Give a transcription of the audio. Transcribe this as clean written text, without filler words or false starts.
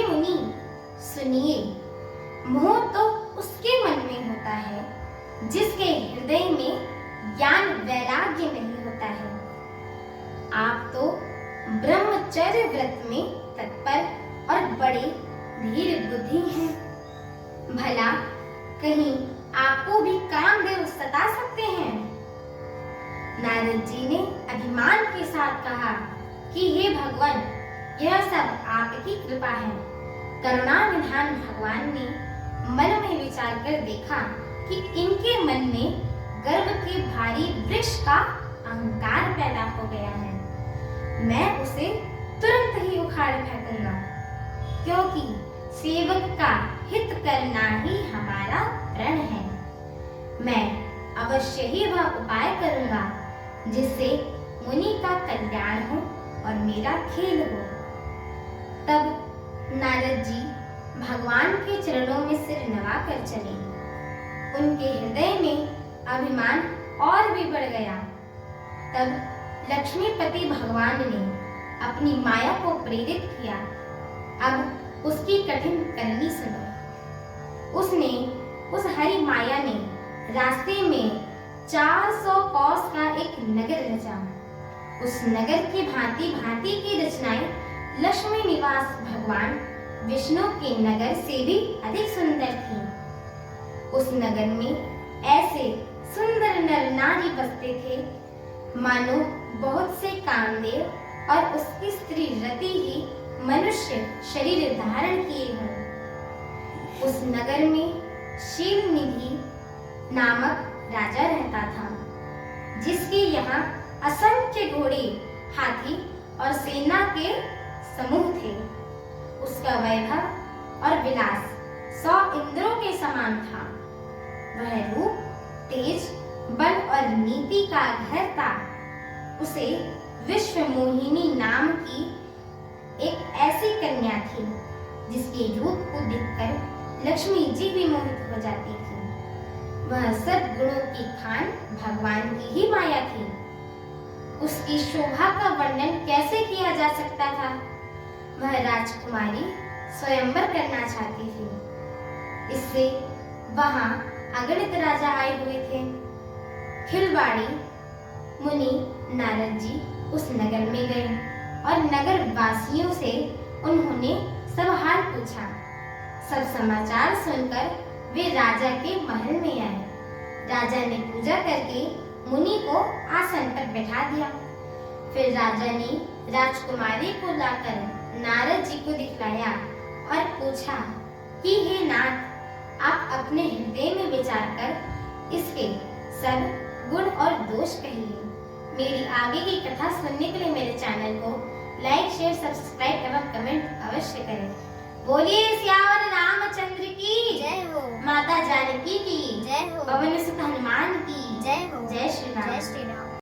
मुनि सुनिए, मोह तो उसके मन में होता है जिसके हृदय में ज्ञान वैराग्य नहीं होता है। आप तो ब्रह्मचर्य व्रत में तत्पर और बड़े धीर बुद्धि हैं। भला कहीं आपको भी कामदेव सता सकते हैं? नारद जी ने अभिमान के साथ कहा कि हे भगवान, यह सब आपकी कृपा है। करुणा निधान भगवान ने मन में विचार कर देखा कि इनके मन में गर्व के भारी वृक्ष का अहंकार पैदा हो गया है। मैं उसे तुरंत ही उखाड़ फेंकूंगा, क्योंकि सेवक का हित करना ही हमारा प्रण है। मैं अवश्य ही वह उपाय करूंगा जिससे मुनि का कल्याण हो और मेरा खेल हो। तब नारद जी भगवान के चरणों में सिर नवाकर चले। उनके हृदय में अभिमान और भी बढ़ गया। तब लक्ष्मीपति भगवान ने अपनी माया को प्रेरित किया। अब उसकी कठिन करनी सुनो। उस हरि माया ने रास्ते में 400 कोस का एक नगर रचा। उस नगर की भांति भांति की रचनाएं लक्ष्मी निवास भगवान विष्णु के नगर से भी अधिक सुंदर थी। उस नगर में ऐसे सुंदर नर नारी बसते थे मानो बहुत से कामदेव और उसकी स्त्री रति ही मनुष्य शरीर धारण किए हों। उस नगर में शील निधि नामक राजा रहता था, जिसके यहाँ असंख्य घोड़े, हाथी और सेना के समूह थे। उसका वैभव और विलास 100 इंद्रों के समान था। वह रूप, तेज, बल और नीति का घर था। उसे विश्व मोहिनी नाम की एक ऐसी कन्या थी जिसके रूप को देखकर लक्ष्मी जी भी मोहित हो जाती थी। वह सब गुणों की खान भगवान की ही माया थी। उसकी शोभा का वर्णन कैसे किया जा सकता था? वह राजकुमारी स्वयंवर करना चाहती थी। इससे वहां अगणित राजा आए हुए थे। खिलवाड़ी मुनि नारद जी उस नगर में गए और नगर वासियों से उन्होंने सब हाल पूछा। सब समाचार सुनकर वे राजा के महल में आए। राजा ने पूजा करके मुनि को आसन पर बैठा दिया। फिर राजा ने राजकुमारी को लाकर नारद जी को दिखलाया और पूछा कि हे नाथ, आप अपने हृदय में विचार कर इसके सब गुण और दोष कहिए। मेरी आगे की कथा सुनने के लिए मेरे चैनल को लाइक, शेयर, सब्सक्राइब एवं कमेंट अवश्य करें। बोलिए सियावर रामचंद्र की जय हो। माता जानकी की जय हो। पवन सुत हनुमान की जय हो। जय श्री राम। जय श्री राम।